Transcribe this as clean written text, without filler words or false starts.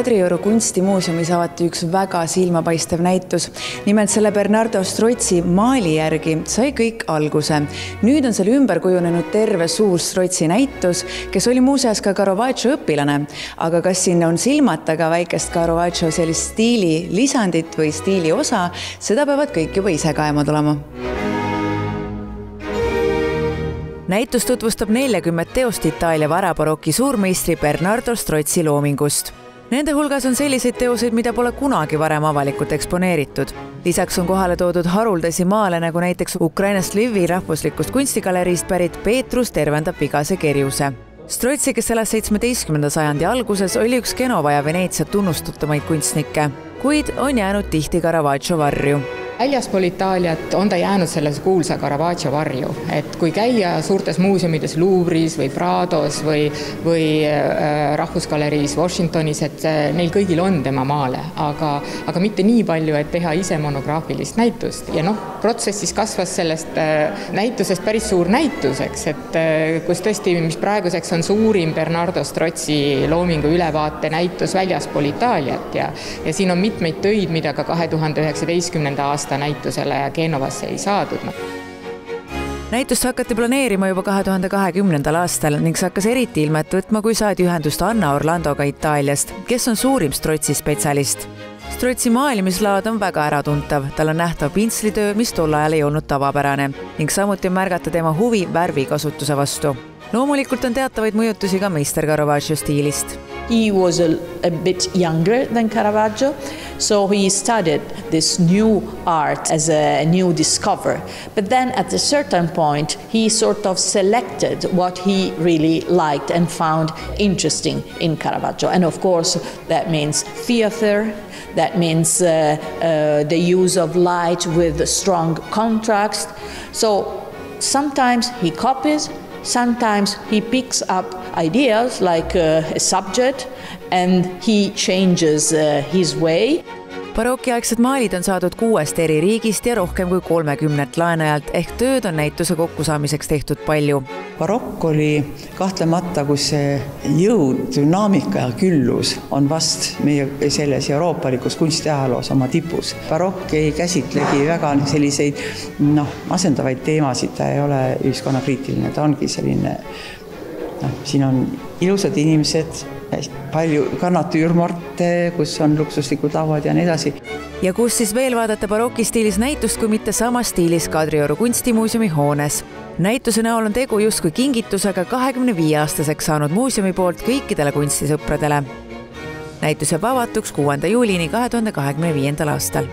Kadrioru kunstimuuseumis avati üks väga silmapaistev näitus. Nimelt selle Bernardo Strozzi maali järgi sai kõik alguse. Nüüd on selle ümber kujunenud terve suur Strozzi näitus, kes oli muuseas ka Caravaggio õpilane. Aga kas sinna on silmata ka väikest Caravaggio sellist stiili lisandit või stiili osa, seda peavad kõik juba ise kaema tulema. Näitus tutvustab 40 teost Itaalia varabaroki suurmeistri Bernardo Strozzi loomingust. Nende hulgas on selliseid teoseid, mida pole kunagi varem avalikult eksponeeritud. Lisaks on kohale toodud haruldasi maale, nagu näiteks Ukrainast Lvivi rahvuslikust kunstigaleriist pärit Peetrus tervendab vigase kerjuse. Strozzi, kes elas 17. sajandi alguses, oli üks Genova ja Veneetsia tunnustutamaid kunstnikke, kuid on jäänud tihti Caravaggio varju. Väljaspool Itaaliat on ta jäänud selles kuulsa Caravaggio varju, et kui käia suurtes muuseumides Louvre'is või Prados või rahvusgaleriis Washingtonis, et neil kõigil on tema maale, aga mitte nii palju, et teha ise monograafilist näitust. Ja protsessis kasvas sellest näitusest päris suur näituseks, et kus tõesti, mis praeguseks on suurim Bernardo Strozzi loomingu ülevaate näitus väljaspool Itaaliat ja siin on mitmeid töid, mida ka 2019. aasta näitusele ja Genovasse ei saadud. Näitust hakati planeerima juba 2020. aastal ning see hakkas eriti ilmet võtma, kui saadi ühendust Anna Orlandoga Itaaliast, kes on suurim Strozzi spetsialist. Strozzi maalimislaad on väga äratuntav, tal on nähtav pintslitöö, mis tol ajal ei olnud tavapärane ning samuti on märgata tema huvi värvikasutuse vastu. Loomulikult on teatavaid mõjutusi ka meister Caravaggio stiilist. He was a bit younger than Caravaggio, so he studied this new art as a new discover. But then at a certain point, he sort of selected what he really liked and found interesting in Caravaggio. And of course, that means theater, that means the use of light with strong contrast. So sometimes he copies, sometimes he picks up ideas like a subject and he changes his way. Barokiaegsed maalid on saadud 6 eri riigist ja rohkem kui 30 laenajalt ehk tööd on näituse kokkusaamiseks tehtud palju. Barokk oli kahtlemata, kus see jõud, dünaamika ja küllus on vast meie selles euroopalikus kunstiajaloos oma tipus. Barokk ei käsitlegi väga selliseid asendavaid teemasid, ta ei ole ühiskonnakriitiline, ta ongi selline, siin on ilusad inimesed, palju kannatüürmorte, kus on luksuslikud lauad ja nii edasi. Ja kus siis veel vaadata baroki stiilis näitust, kui mitte samas stiilis Kadrioru kunstimuuseumi hoones. Näituse näol on tegu justkui kingitusega 25-aastaseks saanud muuseumi poolt kõikidele kunstisõpradele. Näitus jääb avatuks 6. juulini 2025. aastal.